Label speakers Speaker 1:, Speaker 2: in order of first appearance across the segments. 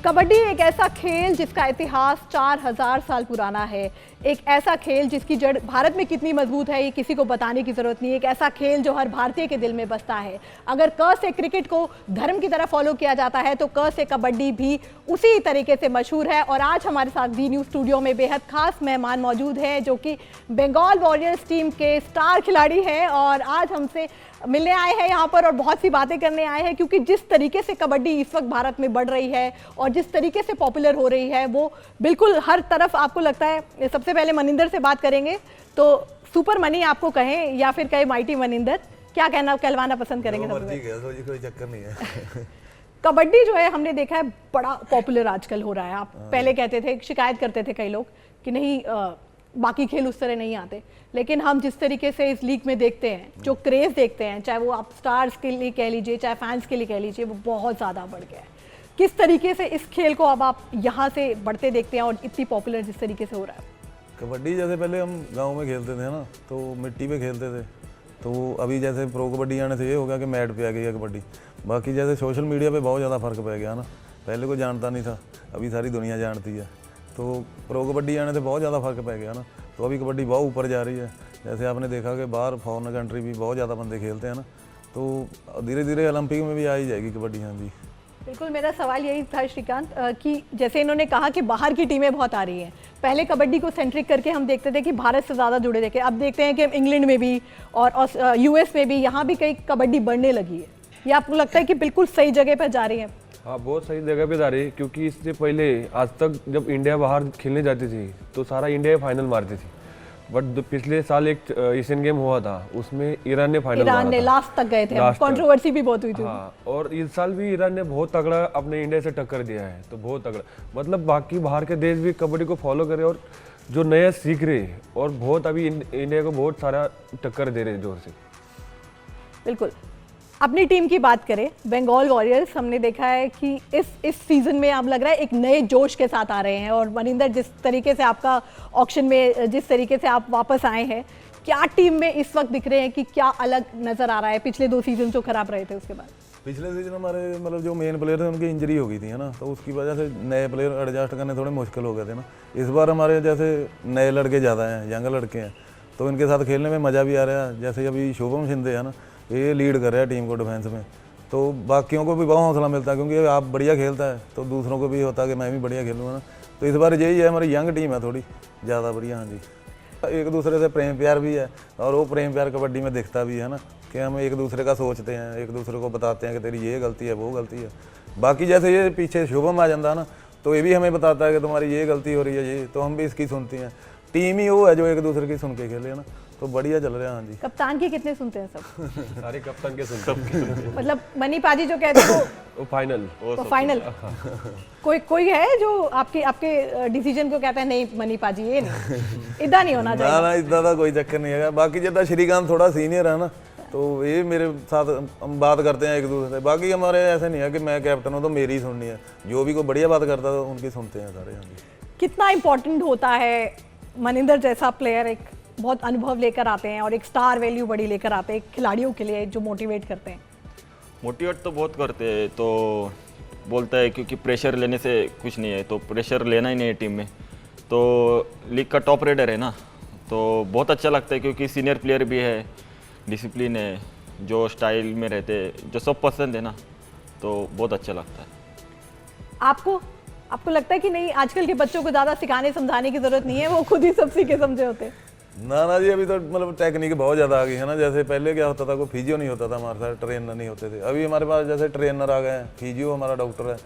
Speaker 1: कबड्डी एक ऐसा खेल जिसका इतिहास 4000 साल पुराना है। एक ऐसा खेल जिसकी जड़ भारत में कितनी मजबूत है ये किसी को बताने की जरूरत नहीं है। एक ऐसा खेल जो हर भारतीय के दिल में बसता है। अगर क से क्रिकेट को धर्म की तरह फॉलो किया जाता है तो क से कबड्डी भी उसी तरीके से मशहूर है। और आज हमारे साथ वी न्यूज़ स्टूडियो में बेहद खास मेहमान मौजूद है जो कि बंगाल वॉरियर्स टीम के स्टार खिलाड़ी हैं और आज हमसे मिलने आए हैं यहाँ पर और बहुत सी बातें करने आए हैं, क्योंकि जिस तरीके से कबड्डी इस वक्त भारत में बढ़ रही है और जिस तरीके से पॉपुलर हो रही है वो बिल्कुल हर तरफ आपको लगता है। सबसे पहले मनिंदर से बात करेंगे, तो सुपर मनी आपको कहें या फिर कहे माइटी मनिंदर, क्या कहना कहलवाना पसंद करेंगे?
Speaker 2: कोई चक्कर नहीं है।
Speaker 1: कबड्डी जो है हमने देखा है बड़ा पॉपुलर आजकल हो रहा है। आप पहले कहते थे, शिकायत करते थे कई लोग कि नहीं बाकी खेल उस तरह नहीं आते, लेकिन हम जिस तरीके से इस लीग में देखते हैं, जो क्रेज देखते हैं, चाहे वो आप स्टार्स के लिए कह लीजिए चाहे फैंस के लिए कह लीजिए, वो बहुत ज़्यादा बढ़ गया है। किस तरीके से इस खेल को अब आप यहाँ से बढ़ते देखते हैं और इतनी पॉपुलर जिस तरीके से हो रहा है?
Speaker 2: कबड्डी जैसे पहले हम गांव में खेलते थे ना, तो मिट्टी पे खेलते थे, तो अभी जैसे प्रो कबड्डी आने से ये हो गया कि मैट पे आ गई है कबड्डी। बाकी जैसे सोशल मीडिया पे बहुत ज़्यादा फर्क पड़ गया ना, पहले कोई जानता नहीं था, अभी सारी दुनिया जानती है। तो प्रो कबड्डी आने से बहुत ज़्यादा फर्क पड़ गया ना, तो अभी कबड्डी बहुत ऊपर जा रही है। जैसे आपने देखा कि बाहर फॉरेन कंट्री भी बहुत ज़्यादा बंदे खेलते हैं ना, तो धीरे धीरे ओलंपिक में भी आ ही जाएगी कबड्डी। हाँ जी,
Speaker 1: बिल्कुल। मेरा सवाल यही था श्रीकांत कि जैसे इन्होंने कहा कि बाहर की टीमें बहुत आ रही हैं, पहले कबड्डी को सेंट्रिक करके हम देखते थे कि भारत से ज़्यादा जुड़े थे, अब देखते हैं कि इंग्लैंड में भी और यूएस में भी यहाँ भी कई कबड्डी बढ़ने लगी है। ये आपको लगता है कि बिल्कुल सही जगह पर जा रही है?
Speaker 3: हाँ, बहुत सही जगह पे जा रही है, क्योंकि इससे पहले आज तक जब इंडिया बाहर खेलने जाती थी तो सारा इंडिया फाइनल मारती थी। बट पिछले साल एक एशियन गेम हुआ था, उसमें ईरान ने फाइनल मारा था।
Speaker 1: लास्ट तक गए थे, कंट्रोवर्सी भी बहुत हुई थी।
Speaker 3: हाँ, और इस साल भी ईरान ने बहुत तगड़ा अपने इंडिया से टक्कर दिया है, तो बहुत तगड़ा। मतलब बाकी बाहर के देश भी कबड्डी को फॉलो करे और जो नया सीख रहे और बहुत अभी इंडिया को बहुत सारा टक्कर दे रहे जोर से।
Speaker 1: बिल्कुल। अपनी टीम की बात करें, बंगाल वॉरियर्स, हमने देखा है कि इस सीज़न में आप लग रहा है एक नए जोश के साथ आ रहे हैं। और मनिंदर, जिस तरीके से आपका ऑक्शन में जिस तरीके से आप वापस आए हैं, क्या टीम में इस वक्त दिख रहे हैं कि क्या अलग नज़र आ रहा है पिछले 2 सीजन जो खराब रहे थे उसके बाद?
Speaker 2: पिछले सीजन हमारे मतलब जो मेन प्लेयर थे उनकी इंजरी हो गई थी, है ना, तो उसकी वजह से नए प्लेयर एडजस्ट करने थोड़े मुश्किल हो गए थे ना। इस बार हमारे जैसे नए लड़के ज़्यादा हैं, यंग लड़के हैं, तो इनके साथ खेलने में मज़ा भी आ रहा है। जैसे अभी शुभम शिंदे है ना, ये लीड कर रहा है टीम को डिफेंस में, तो बाकियों को भी बहुत हौसला मिलता है, क्योंकि आप बढ़िया खेलता है तो दूसरों को भी होता है कि मैं भी बढ़िया खेलूँगा ना। तो इस बार यही है, हमारी यंग टीम है थोड़ी ज़्यादा बढ़िया। हाँ जी, एक दूसरे से प्रेम प्यार भी है और वो प्रेम प्यार कबड्डी में दिखता भी है ना, कि हम एक दूसरे का सोचते हैं, एक दूसरे को बताते हैं कि तेरी ये गलती है वो गलती है। बाकी जैसे ये पीछे शुभम आ जाता है ना, तो ये भी हमें बताता है कि तुम्हारी ये गलती हो रही है ये, तो हम भी इसकी सुनती हैं। टीम ही वो है जो एक दूसरे की सुन के खेले है ना, तो बढ़िया चल रहा है। हाँ जी,
Speaker 1: कप्तान की कितने सुनते हैं सब?
Speaker 3: सारे कप्तान के सुनते
Speaker 1: मतलब मनी पाजी जो कहते हैं
Speaker 3: वो फाइनल,
Speaker 1: वो फाइनल। कोई है जो आपके डिसीजन को कहता है नहीं मनी पाजी ये नहीं, इतना नहीं होना चाहिए?
Speaker 2: ना इतना का कोई चक्कर नहीं है। बाकी जितना श्रीकांत थोड़ा सीनियर है ना, तो ये मेरे साथ हम बात करते हैं एक दूसरे से। बाकी हमारे ऐसे नहीं है कि मैं कैप्टन हूँ तो मेरी ही सुननी है, जो भी कोई बढ़िया बात करता है तो उनकी सुनते हैं सारे। हाँ जी,
Speaker 1: कितना इम्पोर्टेंट होता है मनिंदर जैसा प्लेयर एक बहुत अनुभव लेकर आते हैं और एक स्टार वैल्यू बड़ी लेकर आते हैं खिलाड़ियों के लिए जो मोटिवेट करते हैं?
Speaker 4: मोटिवेट तो बहुत करते हैं, तो बोलता है क्योंकि प्रेशर लेने से कुछ नहीं है, तो प्रेशर लेना ही नहीं है टीम में। तो लीग का टॉप रेडर है ना, तो बहुत अच्छा लगता है, क्योंकि सीनियर प्लेयर भी है, डिसिप्लिन है, जो स्टाइल में रहते हैं, जो सब पसंद है ना, तो बहुत अच्छा लगता है।
Speaker 1: आपको लगता है कि नहीं आजकल के बच्चों को ज़्यादा सिखाने समझाने की ज़रूरत नहीं है, वो खुद ही सब सीखे समझे होते?
Speaker 2: ना जी, अभी तो मतलब टेक्निक बहुत ज़्यादा आ गई है ना। जैसे पहले क्या होता था, कोई फिजियो नहीं होता था हमारे साथ, ट्रेनर नहीं होते थे। अभी हमारे पास जैसे ट्रेनर आ गए हैं, फिजियो हमारा डॉक्टर है,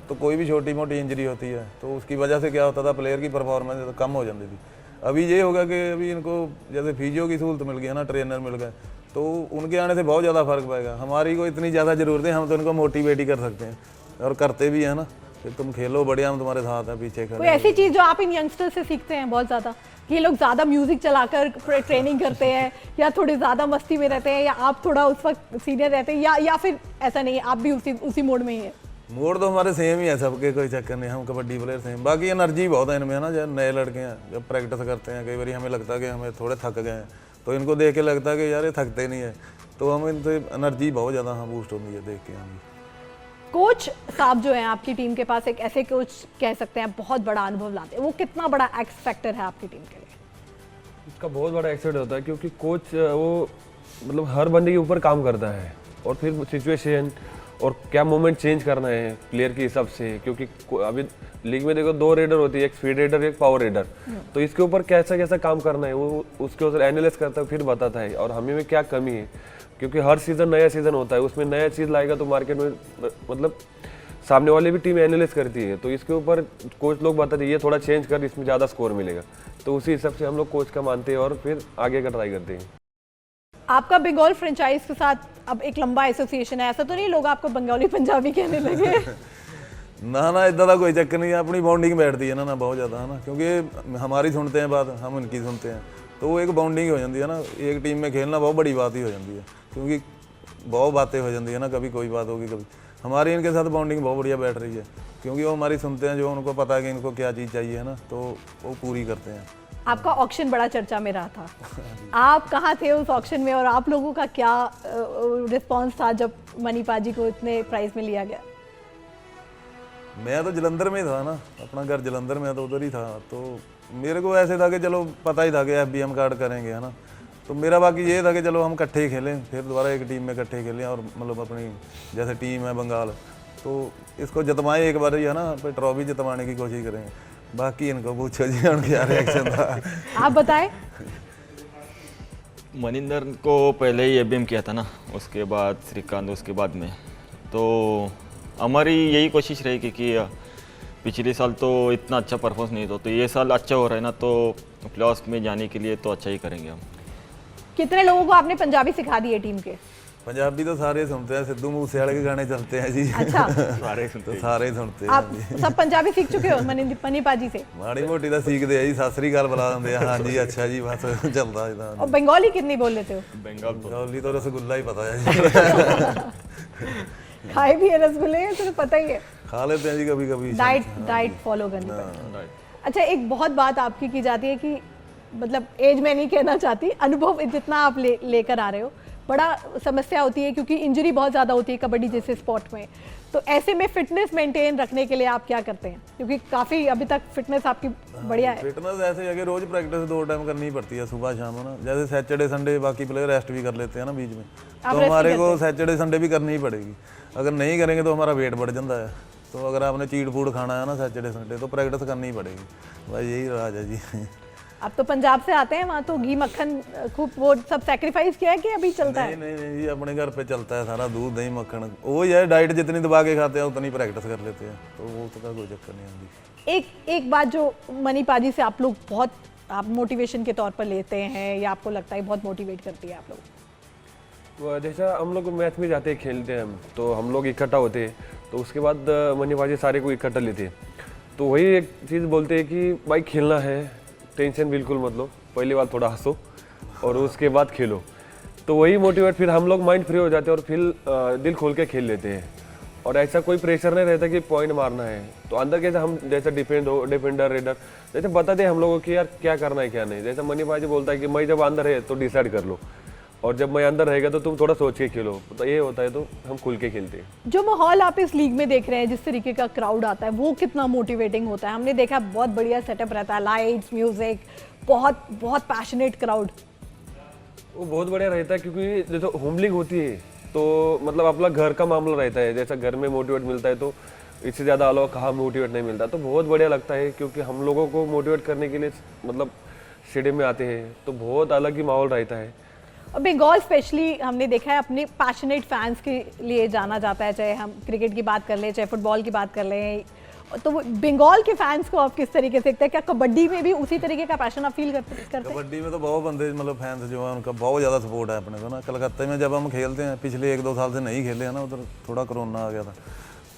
Speaker 2: तो कोई भी छोटी मोटी इंजरी होती है तो उसकी वजह से क्या होता था, प्लेयर की परफॉर्मेंस कम हो जाती थी। अभी ये होगा कि अभी इनको जैसे फिजियो की सहूलत मिल गई है ना, ट्रेनर मिल गए, तो उनके आने से बहुत ज़्यादा फर्क पड़ेगा। हमारी को इतनी ज़्यादा ज़रूरत है, हम तो इनको मोटिवेट ही कर सकते हैं और करते भी है ना, कि तुम खेलो बढ़िया, हम तुम्हारे साथ हैं, पीछे खड़े।
Speaker 1: कोई ऐसी चीज़ जो आप इन यंगस्टर्स से सीखते हैं बहुत ज़्यादा, कि ये लोग ज़्यादा म्यूजिक चलाकर ट्रेनिंग करते हैं या थोड़ी ज़्यादा मस्ती में रहते हैं, या आप थोड़ा उस वक्त सीनियर रहते हैं, या फिर ऐसा नहीं, आप भी उसी मोड में ही है?
Speaker 2: मोड तो हमारे सेम ही है सबके, कोई चक्कर नहीं, हम कबड्डी प्लेयर सेम। बाकी एनर्जी बहुत है इनमें है ना, जब नए लड़के हैं जब प्रैक्टिस करते हैं, कई बार हमें लगता है कि हमें थोड़े थक गए हैं, तो इनको देख के लगता है कि यार ये थकते नहीं है, तो हम इनसे एनर्जी बहुत ज़्यादा हाँ बूस्ट होती है देख के। हम
Speaker 1: कोच साहब जो हैं आपकी टीम के पास, एक ऐसे कोच कह सकते हैं बहुत बड़ा अनुभव लाते हैं, वो कितना बड़ा एक्स फैक्टर है आपकी टीम के लिए?
Speaker 3: इसका बहुत बड़ा एक्सीडेंट होता है क्योंकि कोच वो मतलब हर बंदे के ऊपर काम करता है और फिर सिचुएशन और क्या मोमेंट चेंज करना है प्लेयर के हिसाब से, क्योंकि अभी लीग में देखो 2 रेडर होती है, एक स्पीड रेडर एक पावर रेडर, तो इसके ऊपर कैसा कैसा काम करना है वो उसके ऊपर एनालाइज करता है, फिर बताता है और हमें में क्या कमी है, क्योंकि हर सीजन नया सीजन होता है, उसमें नया चीज़ लाएगा तो मार्केट में मतलब सामने वाली भी टीम एनालाइज करती है, तो इसके ऊपर कोच लोग बताते हैं ये थोड़ा चेंज कर, इसमें ज़्यादा स्कोर मिलेगा, तो उसी हिसाब से हम लोग कोच का मानते हैं और फिर आगे का ट्राई करते हैं।
Speaker 1: आपका बंगाल फ्रेंचाइज के साथ अब एक लंबा एसोसिएशन है, ऐसा तो नहीं लोग आपको बंगाली पंजाबी कहने लगे?
Speaker 2: ना इतना कोई चक्कर नहीं है, अपनी बॉन्डिंग बैठती है ना बहुत ज़्यादा, है ना, क्योंकि हमारी सुनते हैं बात, हम उनकी सुनते हैं, तो वो एक बॉन्डिंग हो जाती है ना, एक टीम में खेलना बहुत बड़ी बात ही हो जाती है, क्योंकि बहुत बातें हो जाती है ना, कभी कोई बात होगी, कभी हमारी इनके साथ बॉन्डिंग बहुत बढ़िया बैठ रही है, क्योंकि वो हमारी सुनते हैं, जो उनको पता है कि इनको क्या चीज़ चाहिए है ना, तो वो पूरी करते हैं।
Speaker 1: आपका ऑक्शन बड़ा चर्चा में रहा था, आप कहाँ थे उस ऑक्शन में और आप लोगों का क्या रिस्पॉन्स था जब मनी पाजी को इतने प्राइस में लिया गया?
Speaker 2: मैं तो जलंधर में था ना, अपना घर जलंधर में, तो उधर ही था, तो मेरे को ऐसे था कि चलो पता ही था कि FBM कार्ड करेंगे, है ना, तो मेरा बाकी ये था कि चलो हम इकट्ठे ही खेलें, फिर दोबारा एक टीम में इकट्ठे खेलें और मतलब अपनी जैसे टीम है बंगाल, तो इसको जतवाएं एक बार ही, है ना, फिर ट्रॉफी जतवाने की कोशिश करेंगे, बाकी इनको पूछो जी उनका क्या रिएक्शन था।
Speaker 1: आप बताएं।
Speaker 4: मनिंदर को पहले ही FBM किया था ना, उसके बाद श्रीकांत, उसके बाद में, तो हमारी यही कोशिश रहेगी कि पिछले साल तो इतना अच्छा परफॉर्मेंस नहीं था, तो ये साल अच्छा हो रहा है ना, तो प्लेऑफ्स में जाने के लिए तो अच्छा ही करेंगे हम।
Speaker 1: कितने लोगों को आपने पंजाबी सिखा दी है टीम के?
Speaker 2: पंजाबी तो सारे सुनते हैं, सिद्धू मूसेवाले के गाने चलते हैं जी।
Speaker 1: अच्छा।
Speaker 4: सारे सुनते
Speaker 2: तो सारे सुनते हैं
Speaker 1: आप
Speaker 2: जी।
Speaker 1: सब पंजाबी सीख चुके हो मनी पाजी से?
Speaker 2: माड़ी मोटी तो सीखते हैं जी, सत श्री अकाल बुला देंगे, हाँ जी अच्छा जी, बस चलता है।
Speaker 1: और बंगाली कितनी बोल लेते हो?
Speaker 4: बंगाल
Speaker 2: तो रसगुल्ला ही पता है जी।
Speaker 1: खाए भी है रसगुल्ले, तो पता ही है।
Speaker 2: खा लेते हैं जी कभी कभी।
Speaker 1: डाइट फॉलो करनी पड़ती है। अच्छा, एक बहुत बात आपकी की जाती है कि मतलब एज में नहीं कहना चाहती, अनुभव जितना आप लेकर आ रहे हो, बड़ा समस्या होती है क्योंकि इंजरी बहुत ज़्यादा होती है कबड्डी जैसे स्पोर्ट में, तो ऐसे में फिटनेस मेंटेन रखने के लिए आप क्या करते हैं? क्योंकि काफ़ी अभी तक फिटनेस आपकी बढ़िया है।
Speaker 2: फिटनेस ऐसे है कि रोज प्रैक्टिस 2 टाइम करनी पड़ती है, सुबह शाम, है ना, जैसे सैटरडे संडे बाकी प्लेयर रेस्ट भी कर लेते हैं ना बीच में, तो हमारे को सैटरडे संडे भी करनी ही पड़ेगी, अगर नहीं करेंगे तो हमारा वेट बढ़ जाता है, तो अगर आपने चीट फूड खाना है ना सैटरडे संडे तो प्रैक्टिस करनी ही पड़ेगी, भाई यही राज है जी।
Speaker 1: आप तो पंजाब से आते हैं, वहाँ तो घी मक्खन खूब वो सब सैक्रिफाइस किया है कि अभी चलता है?
Speaker 2: नहीं जी, अपने घर पे चलता है सारा, दूध दही मक्खन, वो ये डाइट जितनी दबा के खाते हैं उतनी प्रैक्टिस कर लेते हैं, तो वो तो का कोई चक्कर नहीं आती।
Speaker 1: एक बात जो मनी पाजी से आप लोग बहुत आप मोटिवेशन के तौर पर लेते हैं या आपको लगता है बहुत मोटिवेट करती है आप लोग?
Speaker 3: तो जैसा हम लोग मैच में जाते हैं, खेलते हैं हम, तो हम लोग इकट्ठा होते हैं, तो उसके बाद मनी पाजी सारे को इकट्ठा लेते हैं, तो वही एक चीज़ बोलते हैं कि भाई खेलना है, टेंशन बिल्कुल मत लो, पहली बार थोड़ा हंसो और उसके बाद खेलो, तो वही मोटिवेट, फिर हम लोग माइंड फ्री हो जाते हैं और फिर दिल खोल के खेल लेते हैं, और ऐसा कोई प्रेशर नहीं रहता कि पॉइंट मारना है, तो अंदर कैसे हम जैसे डिफेंडर रेडर जैसे बताते हैं हम लोगों को यार क्या करना है क्या नहीं, जैसे मनी पाजी बोलता है कि मैं जब अंदर है तो डिसाइड कर लो, और जब मैं अंदर रहेगा तो तुम थोड़ा सोच के खेलो, तो ये होता है, तो हम खुल के खेलते हैं।
Speaker 1: जो माहौल आप इस लीग में देख रहे हैं, जिस तरीके का क्राउड आता है, वो कितना मोटिवेटिंग होता है? हमने देखा बहुत बढ़िया सेटअप रहता है, लाइट्स, म्यूजिक, बहुत बहुत पैशनेट क्राउड।
Speaker 3: वो बहुत बढ़िया रहता है क्योंकि जैसे होम लीग होती है तो मतलब अपना घर का मामला रहता है, जैसा घर में मोटिवेट मिलता है तो इससे ज़्यादा अलग कहाँ मोटिवेट नहीं मिलता, तो बहुत बढ़िया लगता है क्योंकि हम लोगों को मोटिवेट करने के लिए मतलब स्टेडियम में आते हैं तो बहुत अलग ही माहौल रहता है।
Speaker 1: बंगाल स्पेशली हमने देखा है अपने पैशनेट फैंस के लिए जाना जाता है, चाहे हम क्रिकेट की बात कर लें चाहे फुटबॉल की बात कर लें, तो बंगाल के फैंस को आप किस तरीके से देखते हैं? क्या कबड्डी में भी उसी तरीके का पैशन आप फील करते हैं?
Speaker 2: कबड्डी में तो बहुत बंदे मतलब फैंस जो है उनका बहुत ज़्यादा सपोर्ट है अपने को ना। कलकत्ते में जब हम खेलते हैं, पिछले 1-2 साल से नहीं खेले हैं ना, उधर थोड़ा कोरोना आ गया था,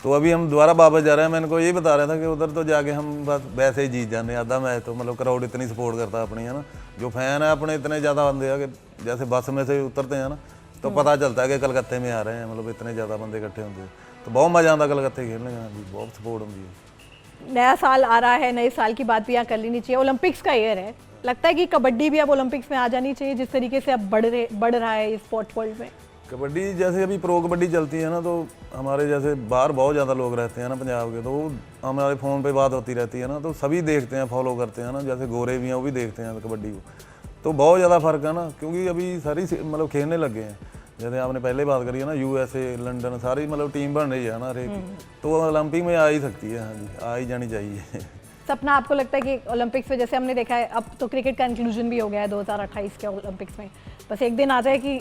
Speaker 2: तो अभी हम दोबारा वापस जा रहे हैं। मैं इनको यही बता रहा था कि उधर तो जाके हम बस वैसे ही जीत जाने आधा मैच, तो मतलब क्राउड इतनी सपोर्ट करता है अपनी, है ना, जो फैन है अपने इतने ज़्यादा बंदे हैं कि जैसे बस में से उतरते हैं ना तो पता चलता है कि कलकत्ते में आ रहे हैं, मतलब इतने ज़्यादा बंदे इकट्ठे होते हैं, तो बहुत मज़ा आता कलकत्ते खेलने का, बहुत सपोर्ट होती है।
Speaker 1: नया साल आ रहा है, नए साल की बात भी यहाँ कर लेनी चाहिए, ओलंपिक्स का ईयर है, लगता है कि कबड्डी भी अब ओलंपिक्स में आ जानी चाहिए जिस तरीके से अब बढ़ रहा है इस स्पोर्ट वर्ल्ड में?
Speaker 2: कबड्डी जैसे अभी प्रो कबड्डी चलती है ना, तो हमारे जैसे बाहर बहुत ज़्यादा लोग रहते हैं ना पंजाब के, तो वो हमारे फ़ोन पे बात होती रहती है ना, तो सभी देखते हैं, फॉलो करते हैं ना, जैसे गोरे भी हैं वो भी देखते हैं कबड्डी को। तो बहुत ज़्यादा फ़र्क है ना, क्योंकि अभी सारी मतलब खेलने लग गए हैं। जैसे आपने पहले बात करी है ना, USA, लंदन, सारी मतलब टीम बन रही है ना हर एक की, तो वो ओलंपिक में आ ही सकती है। हाँ जी, आ ही जानी चाहिए।
Speaker 1: सपना, आपको लगता है कि ओलंपिक्स में, जैसे हमने देखा है अब तो क्रिकेट का इंक्लूजन भी हो गया है 2028 के ओलंपिक्स में, बस एक दिन आता है कि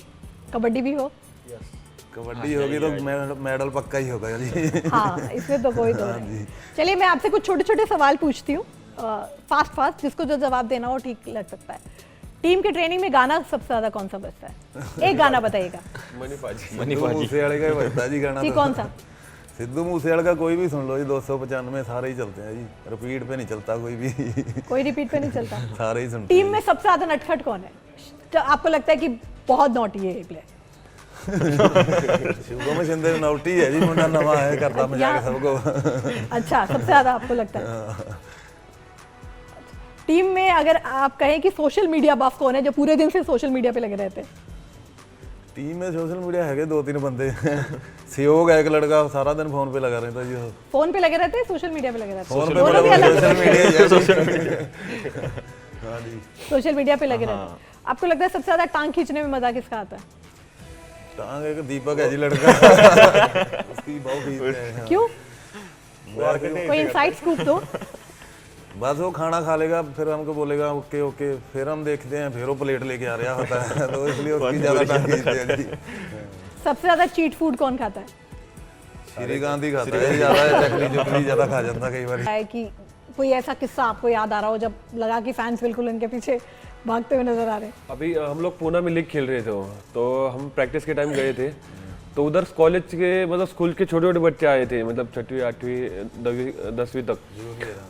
Speaker 1: कबड्डी भी हो?
Speaker 2: कबड्डी होगी तो मेडल पक्का ही होगा जी।
Speaker 1: हाँ, इसमें तो कोई दो नहीं। चलिए मैं आपसे कुछ छोटे छोटे सवाल पूछती हूँ, फास्ट, जिसको जो जवाब देना हो ठीक लग सकता है। टीम के ट्रेनिंग में गाना सबसे ज्यादा कौन सा बजता है? एक गाना बताइएगा।
Speaker 2: सिद्धू मूसेवाले का ही बजता है जी गाना।
Speaker 1: जी,
Speaker 2: तो
Speaker 1: कौन सा?
Speaker 2: सिद्धू मूसेवाले का कोई भी सुन लो जी, 295 सारे ही चलते हैं जी, रिपीट पे नहीं चलता कोई भी।
Speaker 1: कोई रिपीट पे नहीं चलता।
Speaker 2: सारे ही सुनते
Speaker 1: टीम में सबसे ज्यादा नटखट कौन है, तो आपको लगता है कि बहुत नॉटी है ये प्लेयर?
Speaker 2: शुभम शिंदे नौटी है जी, मुंडा नवा है, करता मजाक सबको।
Speaker 1: अच्छा, सबसे ज्यादा आपको लगता है? टीम में अगर आप कहें कि सोशल मीडिया बफ कौन है, जो पूरे दिन से सोशल मीडिया पे लगे रहते हैं?
Speaker 2: टीम में सोशल मीडिया है 2-3 बंदे। सहयोग है एक लड़का, सारा दिन फोन पे लगा रहता है जी।
Speaker 1: फोन पे लगे रहते हैं, सोशल मीडिया पे लगे रहते हैं?
Speaker 2: फोन पे
Speaker 1: दोनों भी अलग
Speaker 2: सोशल मीडिया। हाँ जी,
Speaker 1: सोशल मीडिया पे लगे रहते हैं। आपको लगता है सबसे ज्यादा टांग खींचने में मजा किसका आता है?
Speaker 2: टांग एक दीपक है जी लड़का। उसकी बहुत खींचते हैं।
Speaker 1: क्यों? कोई इनसाइड स्कूप दो।
Speaker 2: बस वो खाना खा लेगा, फिर हमको बोलेगा ओके ओके, फिर हम देखते हैं, फिर वो प्लेट लेके आ रहा होता है, तो इसलिए उसकी ज़्यादा टांग खींचते हैं जी।
Speaker 1: सबसे ज्यादा चीट फूड कौन खाता है?
Speaker 2: श्रीकांत ही खाता है ज़्यादा, चकली चुकली ज़्यादा खा जाता है कई बार।
Speaker 1: है कि कोई ऐसा किस्सा आपको याद आ रहा हो जब लगा कि फैंस बिल्कुल उनके पीछे भागते हुए नजर आ रहे हैं?
Speaker 3: अभी हम लोग पूना में लीग खेल रहे थे, तो हम प्रैक्टिस के टाइम गए थे, तो उधर कॉलेज के मतलब स्कूल के छोटे छोटे बच्चे आए थे, मतलब 6वीं 8वीं 10वीं तक,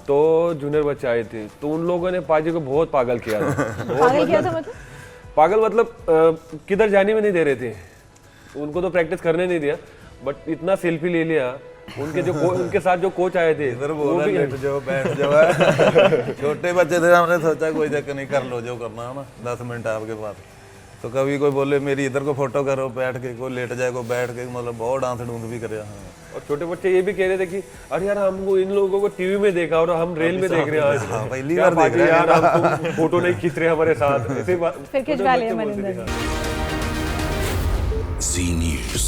Speaker 3: तो जूनियर बच्चे आए थे, तो उन लोगों ने पाजी को बहुत पागल किया था।
Speaker 1: पागल किया था मतलब?
Speaker 3: पागल मतलब किधर जाने में नहीं दे रहे थे, उनको तो प्रैक्टिस करने नहीं दिया, बट इतना सेल्फी ले लिया। उनके जो उनके साथ जो कोच आए थे
Speaker 2: इधर बोला लेट जाओ, बैठ जाओ। छोटे बच्चे थे, हमने सोचा कोई चक्कर नहीं, कर लो जो करना है ना, 10 मिनट आपके पास। तो कभी कोई बोले मेरी इधर को फोटो करो बैठ के, कोई लेट जाए, कोई बैठ के, मतलब बहुत डांस डूंस भी करे। हाँ।
Speaker 3: और छोटे बच्चे ये भी कह रहे थे कि अरे यार हमको इन लोगों को टीवी में देखा और हम रेल में देख रहे हैं आज।
Speaker 2: हाँ, पहली बार देख रहे हैं
Speaker 3: यार, हम फोटो नहीं खींच रहे हमारे साथ, ऐसे बात
Speaker 1: फिर खिंचवा लिया मनिंदर ने।
Speaker 5: Zee News.